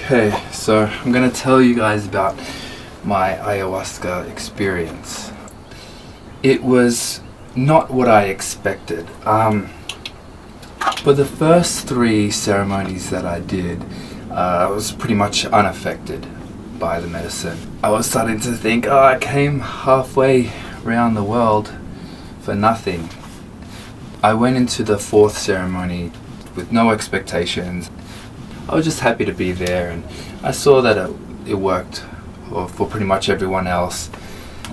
Okay, so I'm gonna tell you guys about my ayahuasca experience. It was not what I expected. For the first 3 ceremonies that I did, I was pretty much unaffected by the medicine. I was starting to think, I came halfway around the world for nothing. I went into the 4th ceremony with no expectations. I was just happy to be there, and I saw that it worked for pretty much everyone else.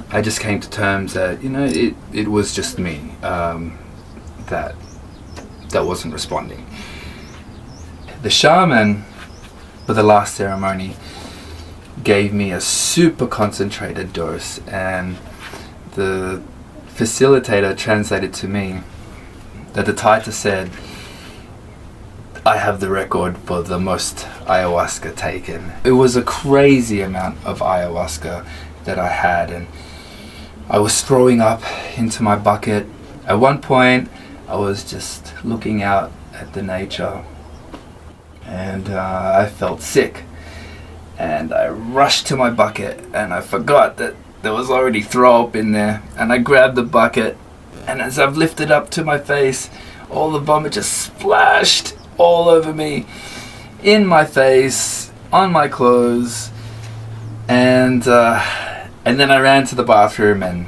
I just came to terms that it was just me that wasn't responding. The shaman for the last ceremony gave me a super concentrated dose, and the facilitator translated to me that the Taita said, I have the record for the most ayahuasca taken. It was a crazy amount of ayahuasca that I had, and I was throwing up into my bucket. At one point, I was just looking out at the nature, and I felt sick. And I rushed to my bucket, and I forgot that there was already throw up in there. And I grabbed the bucket, and as I've lifted up to my face, all the vomit just splashed all over me, in my face, on my clothes, and then I ran to the bathroom and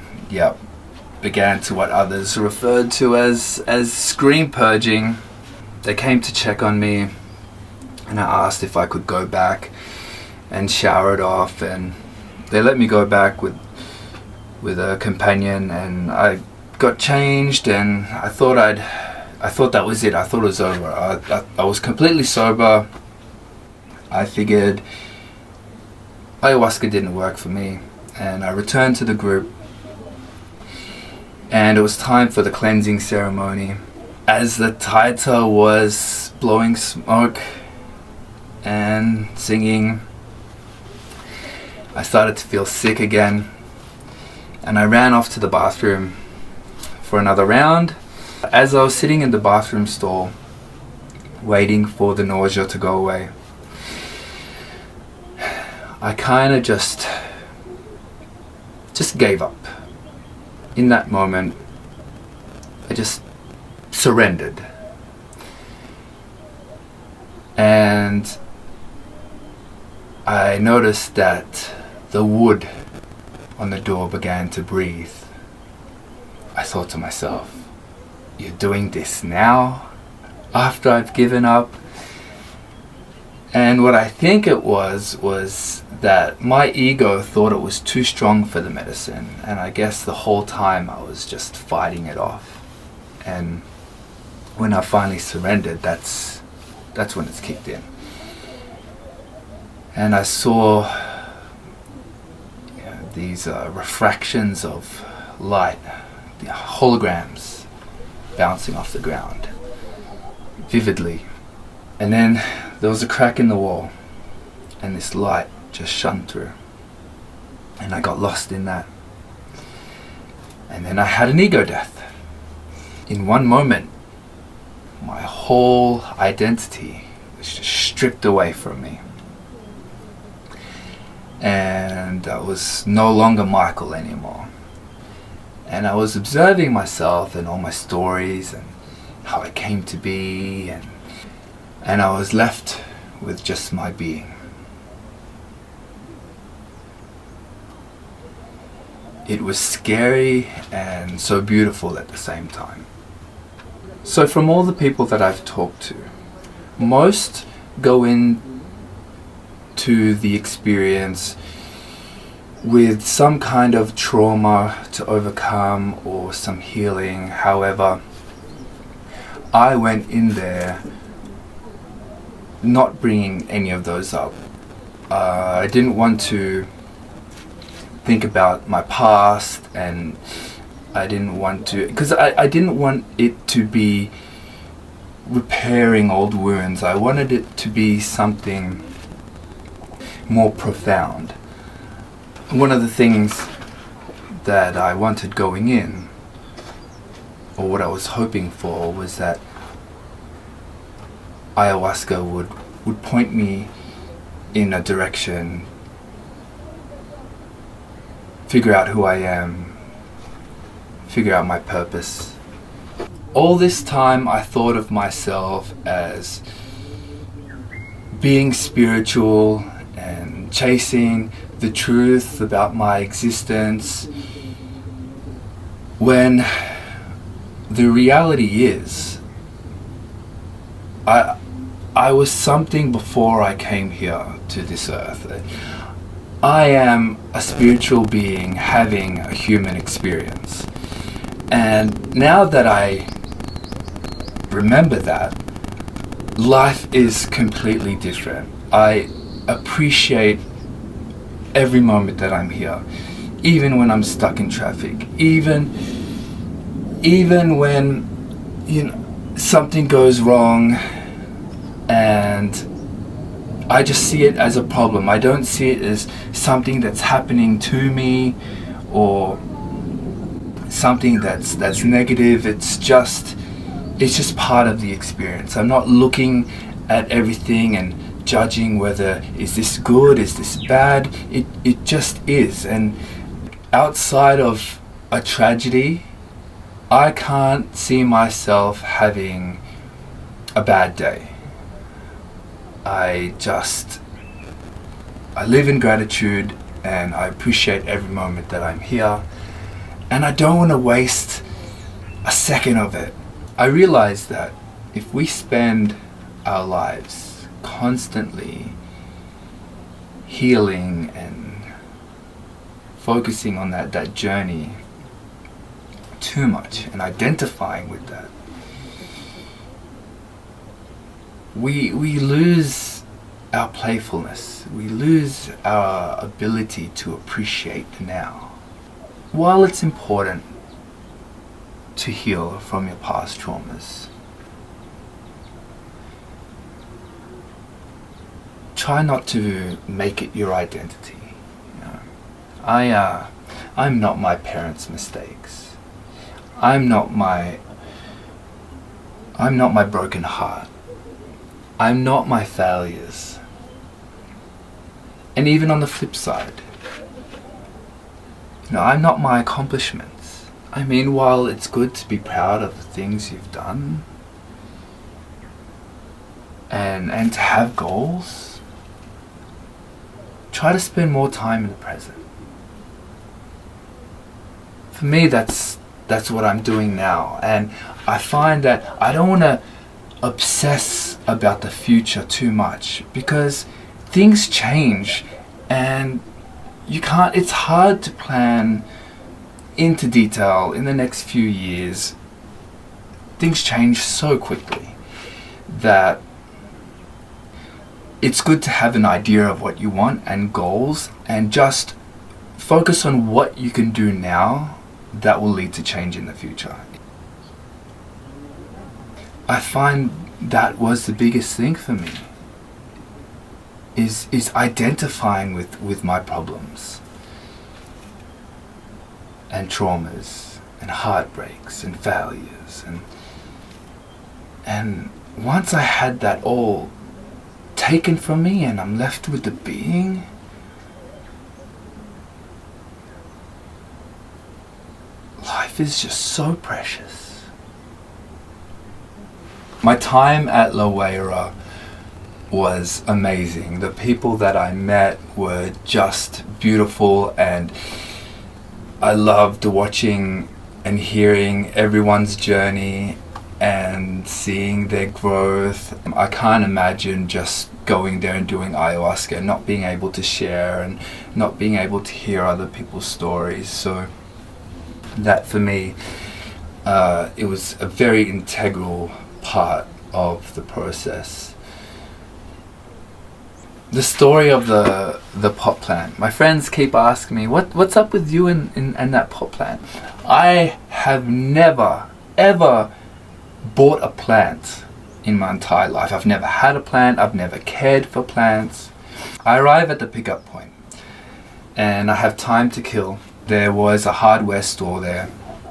began to what others referred to as scream purging. They came to check on me, and I asked if I could go back and shower it off, and they let me go back with a companion, and I got changed, and I thought that was it. I thought it was over. I was completely sober. I figured ayahuasca didn't work for me, and I returned to the group, and it was time for the cleansing ceremony. As the Taita was blowing smoke and singing, I started to feel sick again, and I ran off to the bathroom for another round. As I was sitting in the bathroom stall, waiting for the nausea to go away, I kind of just gave up. In that moment, I just surrendered. And I noticed that the wood on the door began to breathe. I thought to myself, you're doing this now, after I've given up? And what I think it was that my ego thought it was too strong for the medicine, and I guess the whole time I was just fighting it off. And when I finally surrendered, that's when it's kicked in. And I saw these refractions of light, the holograms bouncing off the ground vividly. And then there was a crack in the wall, and this light just shone through, and I got lost in that. And then I had an ego death. In one moment, my whole identity was just stripped away from me, and I was no longer Michael anymore. And I was observing myself and all my stories and how I came to be, and I was left with just my being. It was scary and so beautiful at the same time. So from all the people that I've talked to, most go in to the experience with some kind of trauma to overcome or some healing. However, I went in there not bringing any of those up. I didn't want to think about my past, and I didn't want to, because I didn't want it to be repairing old wounds. I wanted it to be something more profound. One of the things that I wanted going in, or what I was hoping for, was that ayahuasca would point me in a direction, figure out who I am, figure out my purpose. All this time I thought of myself as being spiritual and chasing the truth about my existence, when the reality is I was something before I came here to this earth. I am a spiritual being having a human experience. And now that I remember that, life is completely different. I appreciate every moment that I'm here, even when I'm stuck in traffic, even when something goes wrong and I just see it as a problem. I don't see it as something that's happening to me or something that's negative. It's just part of the experience. I'm not looking at everything and judging whether is this good, is this bad. It just is. And outside of a tragedy, I can't see myself having a bad day. I live in gratitude and I appreciate every moment that I'm here, and I don't want to waste a second of it. I realize that if we spend our lives constantly healing and focusing on that journey too much and identifying with that, we lose our playfulness. We lose our ability to appreciate now. While it's important to heal from your past traumas, try not to make it your identity. I'm not my parents' mistakes. I'm not my broken heart. I'm not my failures. And even on the flip side, I'm not my accomplishments. I mean, while it's good to be proud of the things you've done and to have goals, try to spend more time in the present. For me, that's what I'm doing now, and I find that I don't want to obsess about the future too much, because things change and it's hard to plan into detail in the next few years. Things change so quickly that it's good to have an idea of what you want and goals, and just focus on what you can do now that will lead to change in the future. I find that was the biggest thing for me, is identifying with my problems and traumas and heartbreaks and failures, and once I had that all taken from me and I'm left with the being, life is just so precious. My time at La Huayra was amazing. The people that I met were just beautiful, and I loved watching and hearing everyone's journey and seeing their growth. I can't imagine just going there and doing ayahuasca and not being able to share and not being able to hear other people's stories. So that for me, it was a very integral part of the process. The story of the pot plant. My friends keep asking me, what's up with you and that pot plant? I have never ever bought a plant in my entire life. I've never had a plant. I've never cared for plants. I arrive at the pickup point and I have time to kill. There was a hardware store there,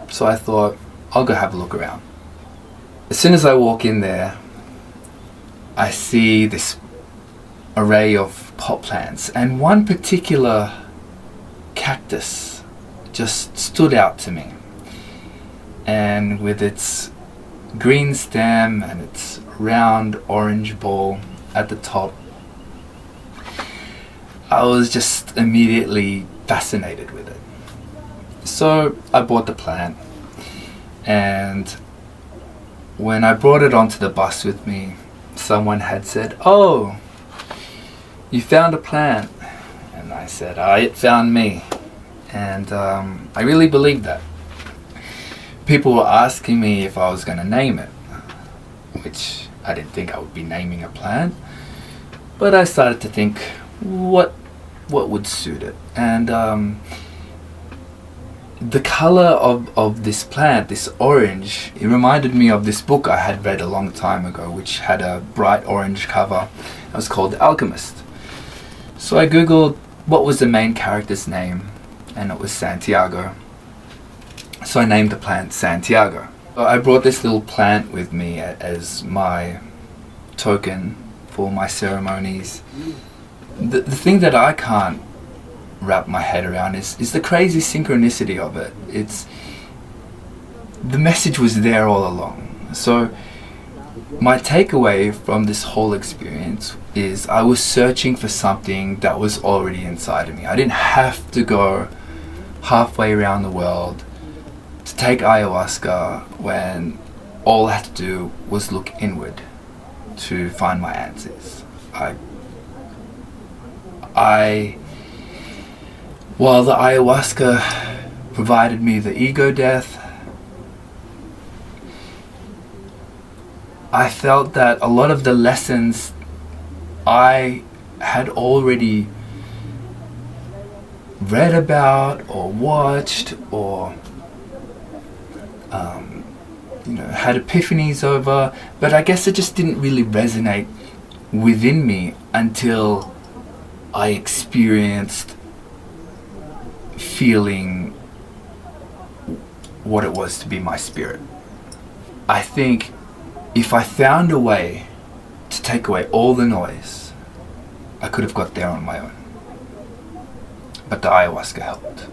so I thought I'll go have a look around. As soon as I walk in there, I see this array of pot plants, and one particular cactus just stood out to me. And with its green stem and its round orange ball at the top, I was just immediately fascinated with it. So I bought the plant, and when I brought it onto the bus with me, someone had said, "Oh, you found a plant." And I said, "It found me." And I really believed that. People were asking me if I was going to name it, which I didn't think I would be naming a plant. But I started to think, what would suit it? And the color of this plant, this orange, it reminded me of this book I had read a long time ago, which had a bright orange cover. It was called The Alchemist. So I googled what was the main character's name, and it was Santiago. So I named the plant Santiago. I brought this little plant with me as my token for my ceremonies. The thing that I can't wrap my head around is the crazy synchronicity of it. The message was there all along. So my takeaway from this whole experience is I was searching for something that was already inside of me. I didn't have to go halfway around the world to take ayahuasca when all I had to do was look inward to find my answers. While the ayahuasca provided me the ego death, I felt that a lot of the lessons I had already read about or watched or had epiphanies over, but I guess it just didn't really resonate within me until I experienced feeling what it was to be my spirit. I think if I found a way to take away all the noise, I could have got there on my own. But the ayahuasca helped.